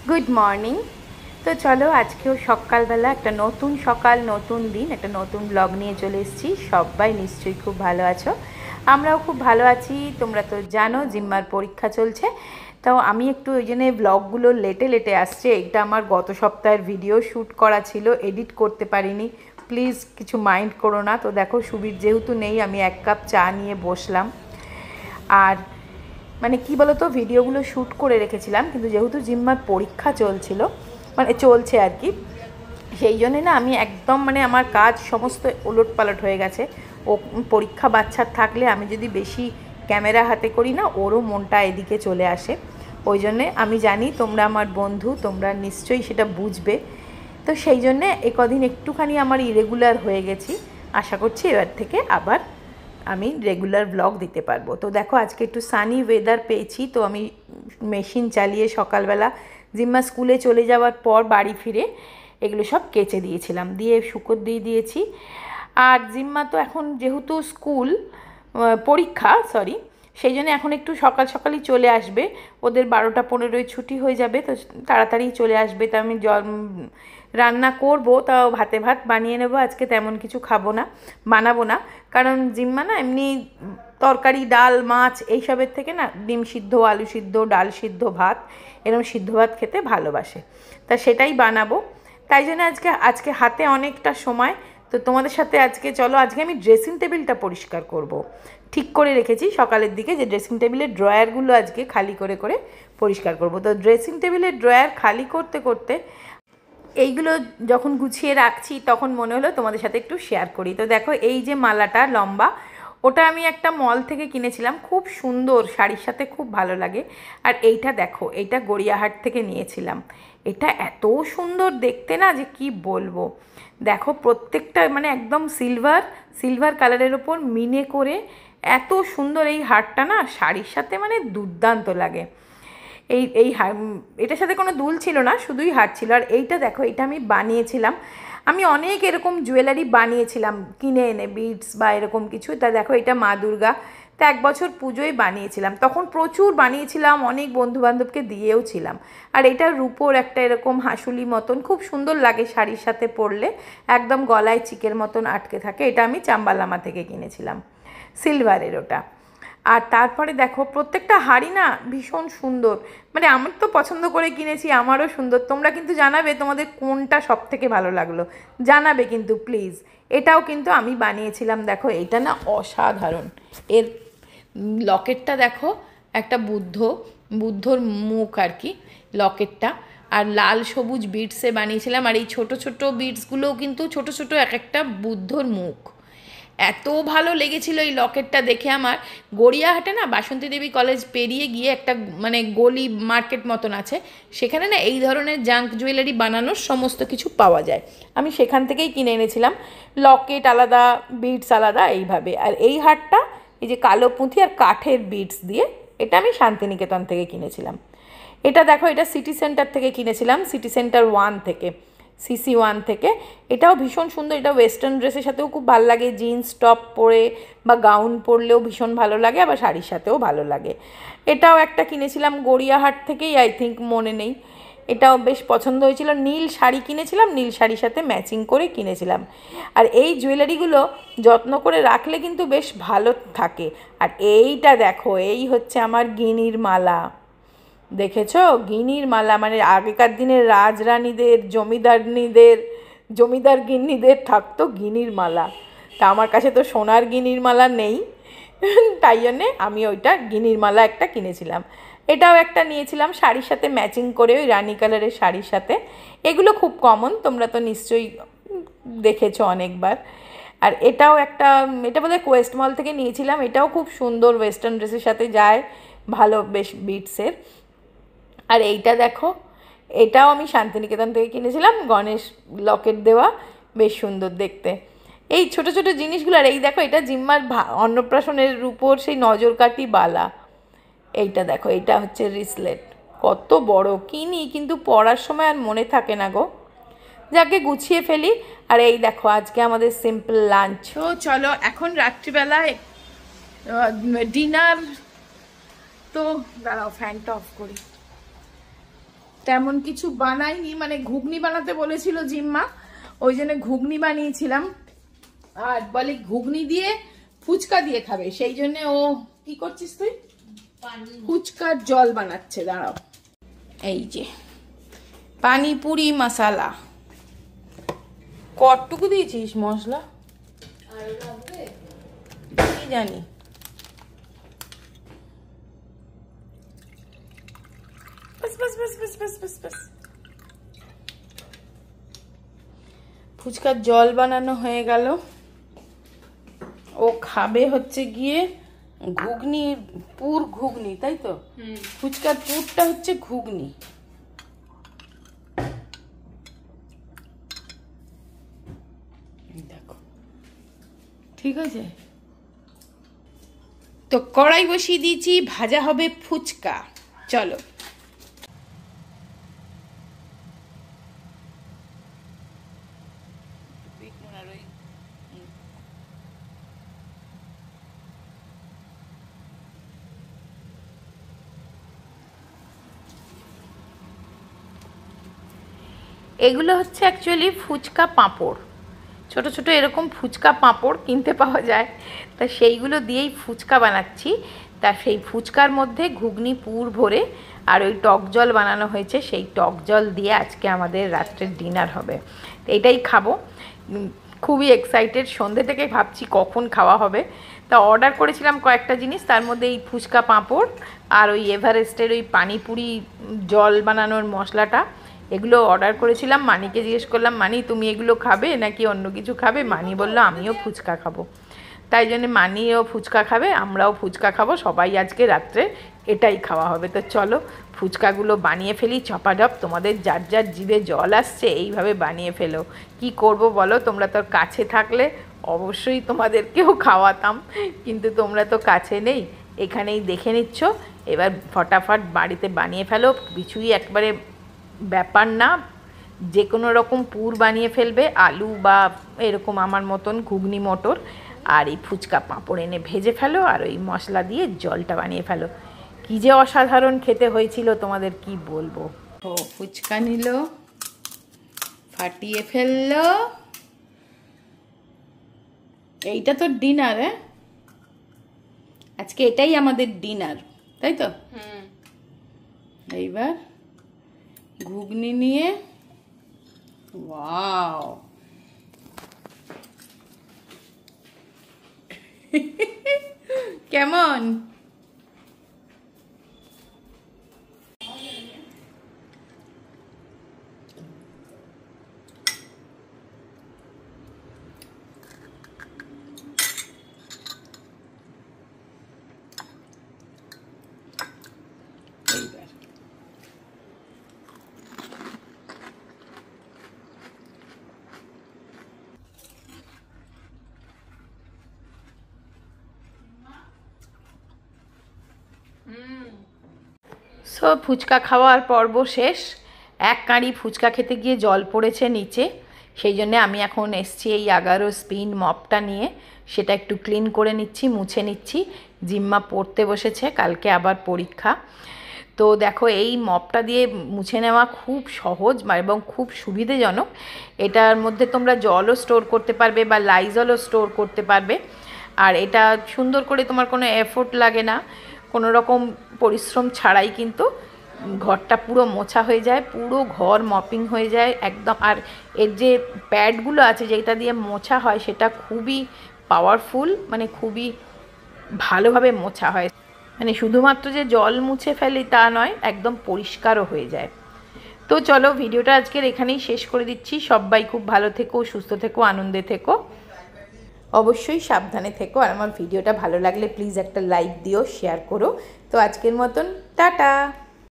Good morning. তো চলো আজকেও সকালবেলা একটা নতুন সকাল, নতুন দিন, একটা নতুন ব্লগ নিয়ে চলে এসেছি। সবাই নিশ্চয়ই খুব ভালো আছো, আমরাও খুব ভালো আছি। তোমরা তো জানো জিম্মার পরীক্ষা চলছে, তো আমি একটু ওই জন্য ব্লগগুলো লেটে লেটে আসছে। এটা আমার গত সপ্তাহের ভিডিও শ্যুট করা ছিল, এডিট করতে পারিনি, প্লিজ কিছু মাইন্ড করো না। তো দেখো সুবীর যেহেতু নেই, আমি 1 কাপ চা নিয়ে বসলাম। আর মানে কি বলতো, ভিডিওগুলো শ্যুট করে রেখেছিলাম, কিন্তু যেহেতু জিম্মার পরীক্ষা চলছিল, মানে চলছে আর কি, সেই জন্যে না আমি একদম মানে আমার কাজ সমস্ত ওলটপালট হয়ে গেছে। ও পরীক্ষা বাচ্চার থাকলে আমি যদি বেশি ক্যামেরা হাতে করি না, ওরও মনটা এদিকে চলে আসে। ওই জন্যে আমি জানি তোমরা আমার বন্ধু, তোমরা নিশ্চয়ই সেটা বুঝবে। তো সেই জন্যে এ কদিন একটুখানি আমার ইরেগুলার হয়ে গেছি। আশা করছি এবার থেকে আবার আমি রেগুলার ব্লগ দিতে পারবো। তো দেখো আজকে একটু সানি ওয়েদার পেয়েছি, তো আমি মেশিন চালিয়ে সকালবেলা জিম্মা স্কুলে চলে যাওয়ার পর বাড়ি ফিরে এগুলো সব কেচে দিয়েছিলাম, দিয়ে শুকোর দিয়ে দিয়েছি। আর জিম্মা তো এখন যেহেতু স্কুল পরীক্ষা সেই জন্য এখন একটু সকাল সকালই চলে আসবে। ওদের 12টা 15 ছুটি হয়ে যাবে, তো তাড়াতাড়ি চলে আসবে। তা আমি রান্না করব, তাও ভাতে ভাত বানিয়ে নেবো। আজকে তেমন কিছু বানাবো না, কারণ জিম্মা না এমনি তরকারি, ডাল, মাছ এইসবের থেকে না ডিম সিদ্ধ, আলু সিদ্ধ, ডাল সিদ্ধ, ভাত, এরকম সিদ্ধ ভাত খেতে ভালোবাসে। তা সেটাই বানাবো। তাই জন্য আজকে হাতে অনেকটা সময়। তো তোমাদের সাথে আজকে চলো, আজকে আমি ড্রেসিং টেবিলটা পরিষ্কার করব। ঠিক করে রেখেছি সকালের দিকে যে ড্রেসিং টেবিলের ড্রয়ারগুলো আজকে খালি করে করে পরিষ্কার করব। তো ড্রেসিং টেবিলের ড্রয়ার খালি করতে করতে এইগুলো যখন গুছিয়ে রাখছি, তখন মনে হলো তোমাদের সাথে একটু শেয়ার করি। তো দেখো এই যে মালাটা লম্বা, ওটা আমি একটা মল থেকে কিনেছিলাম, খুব সুন্দর, শাড়ির সাথে খুব ভালো লাগে। আর এইটা দেখো, এইটা গড়িয়াহাট থেকে নিয়েছিলাম। এটা এত সুন্দর দেখতে না, যে কি বলবো। দেখো প্রত্যেকটা মানে একদম সিলভার কালারের ওপর মিনে করে এত সুন্দর এই হারটা না, শাড়ির সাথে মানে দুর্দান্ত লাগে। এই এই এটার সাথে কোনো দুল ছিল না, শুধুই হার ছিল। আর এইটা দেখো, এটা আমি বানিয়েছিলাম। আমি অনেক এরকম জুয়েলারি বানিয়েছিলাম কিনে এনে, বিডস বা এরকম কিছু। তা দেখো এটা মা দুর্গা, তা 1 বছর পুজোয় বানিয়েছিলাম, তখন প্রচুর বানিয়েছিলাম, অনেক বন্ধুবান্ধবকে দিয়েও ছিলাম। আর এটা রূপোর একটা এরকম হাঁসুলি মতন, খুব সুন্দর লাগে শাড়ির সাথে পরলে, একদম গলায় চিকের মতন আটকে থাকে। এটা আমি চাম্বালামা থেকে কিনেছিলাম, সিলভারের ওটা। আর তারপরে দেখো প্রত্যেকটা হাড়ি না ভীষণ সুন্দর, মানে আমার তো পছন্দ করে কিনেছি, আমারও সুন্দর। তোমরা কিন্তু জানাবে তোমাদের কোনটা সব থেকে ভালো লাগলো, জানাবে কিন্তু প্লিজ। এটাও কিন্তু আমি বানিয়েছিলাম। দেখো এটা না অসাধারণ। এর লকেটটা দেখো, একটা বুদ্ধর মুখ আর কি লকেটটা, আর লাল সবুজ বিটসে বানিয়েছিলাম। আর এই ছোট ছোট বিটসগুলোও কিন্তু ছোট ছোট এক একটা বুদ্ধর মুখ। এত ভালো লেগেছিল এই লকেটটা দেখে আমার। গড়িয়াহাটে না বাসন্তী দেবী কলেজ পেরিয়ে গিয়ে একটা মানে গলি মার্কেট মতন আছে, সেখানে না এই ধরনের জাঙ্ক জুয়েলারি বানানোর সমস্ত কিছু পাওয়া যায়। আমি সেখান থেকেই কিনে এনেছিলাম, লকেট আলাদা, বিটস আলাদা এইভাবে। আর এই হারটা এই যে কালো পুঁথি আর কাঠের বিটস দিয়ে, এটা আমি শান্তিনিকেতন থেকে কিনেছিলাম। এটা দেখো, এটা সিটি সেন্টার থেকে কিনেছিলাম, সিটি সেন্টার 1 থেকে, CC1 থেকে। এটাও ভীষণ সুন্দর। এটা ওয়েস্টার্ন ড্রেসের সাথেও খুব ভালো লাগে, জিন্স টপ পরে বা গাউন পরলেও ভীষণ ভালো লাগে, আবার শাড়ির সাথেও ভালো লাগে। এটাও একটা কিনেছিলাম গড়িয়াহাট থেকেই, আই থিঙ্ক, মনে নেই। এটাও বেশ পছন্দ হয়েছিল। নীল শাড়ি কিনেছিলাম, নীল শাড়ির সাথে ম্যাচিং করে কিনেছিলাম। আর এই জুয়েলারিগুলো যত্ন করে রাখলে কিন্তু বেশ ভালো থাকে। আর এইটা দেখো, এই হচ্ছে আমার গিনির মালা। দেখেছো, গিনির মালা, মানে আগেকার দিনের রাজরানীদের, জমিদার গিন্নিদের থাকতো গিনির মালা। তা আমার কাছে তো সোনার গিনির মালা নেই, তাই জন্যে আমি ওইটা গিনির মালা একটা কিনেছিলাম। এটাও একটা নিয়েছিলাম শাড়ির সাথে ম্যাচিং করে, ওই রানি কালারের শাড়ির সাথে। এগুলো খুব কমন, তোমরা তো নিশ্চয়ই দেখেছো অনেকবার। আর এটাও একটা, এটা বোধহয় কোয়েস্ট মল থেকে নিয়েছিলাম। এটাও খুব সুন্দর, ওয়েস্টার্ন ড্রেসের সাথে যায় ভালো, বেশ বিটসের। আর এইটা দেখো, এটাও আমি শান্তিনিকেতন থেকে কিনেছিলাম, গণেশ লকেট দেওয়া, বেশ সুন্দর দেখতে। এই ছোট ছোট জিনিসগুলো। আর এই দেখো, এটা জিম্মার অন্নপ্রাশনের উপর সেই নজরকাঠি বালা। এইটা দেখো, এইটা হচ্ছে রিসলেট, কত বড়। কিনি কিন্তু পড়ার সময় আর মনে থাকে না গো, যাকে গুছিয়ে ফেলি। আর এই দেখো আজকে আমাদের সিম্পল লাঞ্চ। তো চলো এখন রাত্রিবেলায় ডিনার। তো দাঁড়াও, ফ্যানটা অফ করি। তেমন কিছু বানাইনি, মানে ঘুগনি বানাতে বলেছিল জিম্মা, ওই জন্য ঘুগনি বানিয়েছিলাম। আর বলে ঘুগনি দিয়ে ফুচকা দিয়ে খাবে, সেই জন্য ও কি করছিস তুই? ফুচকার জল বানাচ্ছে, দাঁড়াও। এই যে পানিপুরি মশলা, কতটুকু দিয়েছিস মশলা কি জানি। ফুচকার জল বানানো হয়ে গেল। ও খাবে হচ্ছে গিয়ে ঘুগনি, পুর ঘুগনি, তাই তো? ফুচকার পুরটা হচ্ছে ঘুগনি। দেখো ঠিক আছে। তো কড়াই বসিয়ে দিয়েছি, ভাজা হবে ফুচকা। চলো। এগুলো হচ্ছে অ্যাকচুয়ালি ফুচকা পাঁপড়, ছোট ছোট এরকম ফুচকা পাঁপড় কিনতে পাওয়া যায়, তা সেইগুলো দিয়েই ফুচকা বানাচ্ছি। তা সেই ফুচকার মধ্যে ঘুগনি পুর ভরে আর ওই টক জল বানানো হয়েছে, সেই টক জল দিয়ে আজকে আমাদের রাত্রের ডিনার হবে। এটাই খাবো, খুবই এক্সাইটেড, সন্ধ্যে থেকে ভাবছি কখন খাওয়া হবে। তা অর্ডার করেছিলাম কয়েকটা জিনিস, তার মধ্যে এই ফুচকা পাঁপড় আর ওই এভারেস্টের ওই পানিপুরি জল বানানোর মশলাটা, এগুলো অর্ডার করেছিলাম। মানিকে জিজ্ঞেস করলাম, মানি তুমি এগুলো খাবে নাকি অন্য কিছু খাবে? মানি বললো আমিও ফুচকা খাবো। তাই জন্য মানিও ফুচকা খাবে, আমরাও ফুচকা খাবো, সবাই আজকে রাত্রে এটাই খাওয়া হবে। তো চলো ফুচকাগুলো বানিয়ে ফেলি চপাডপ। তোমাদের যার যার জিভে জল আসছে এইভাবে বানিয়ে ফেলো। কি করব বলো, তোমরা তো কাছে থাকলে অবশ্যই তোমাদেরকেও খাওয়াতাম, কিন্তু তোমরা তো কাছে নেই, এখানেই দেখে নিচ্ছ। এবার ফটাফট বাড়িতে বানিয়ে ফেলো, কিছুই একবারে ব্যাপার না, যে কোনো রকম পুর বানিয়ে ফেলবে, আলু বা এরকম আমার মতন ঘুগনি মটর, আর এই ফুচকা পাঁপড় এনে ভেজে ফেলো আর ওই মশলা দিয়ে জলটা বানিয়ে ফেলো। কী যে অসাধারণ খেতে হয়েছিল তোমাদের কি বলবো। ও ফুচকা নিল, ফাটিয়ে ফেললো। এইটা তো ডিনার, আজকে এটাই আমাদের ডিনার, তাই তো? এইবার ঘুগনি নিয়ে, ওয়াও কেমন? সো ফুচকা খাওয়ার পর্ব শেষ। এক কাঁড়ি ফুচকা খেতে গিয়ে জল পড়েছে নিচে, সেই জন্যে আমি এখন এসছি এই 11 স্পিন মপটা নিয়ে, সেটা একটু ক্লিন করে নিচ্ছি, মুছে নিচ্ছি। জিম্মা পড়তে বসেছে, কালকে আবার পরীক্ষা। তো দেখো এই মপটা দিয়ে মুছে নেওয়া খুব সহজ এবং খুব সুবিধাজনক। এটার মধ্যে তোমরা জলও স্টোর করতে পারবে বা লাইজলও স্টোর করতে পারবে। আর এটা সুন্দর করে, তোমার কোনো এফোর্ট লাগে না, কোনো রকম পরিশ্রম ছাড়াই কিন্তু ঘরটা পুরো মোছা হয়ে যায়, পুরো ঘর মপিং হয়ে যায় একদম। আর এর যে প্যাডগুলো আছে যেটা দিয়ে মোছা হয় সেটা খুবই পাওয়ারফুল, মানে খুবই ভালোভাবে মোছা হয়, মানে শুধুমাত্র যে জল মুছে ফেলি তা নয়, একদম পরিষ্কারও হয়ে যায়। তো চলো ভিডিওটা আজকের এখানেই শেষ করে দিচ্ছি। সবাই খুব ভালো থেকো, সুস্থ থেকো, আনন্দে থেকো, অবশ্যই সাবধানে থেকো। আর আমার ভিডিওটা ভালো লাগলে প্লিজ একটা লাইক দিও, শেয়ার করো। তো আজকের মতন টাটা।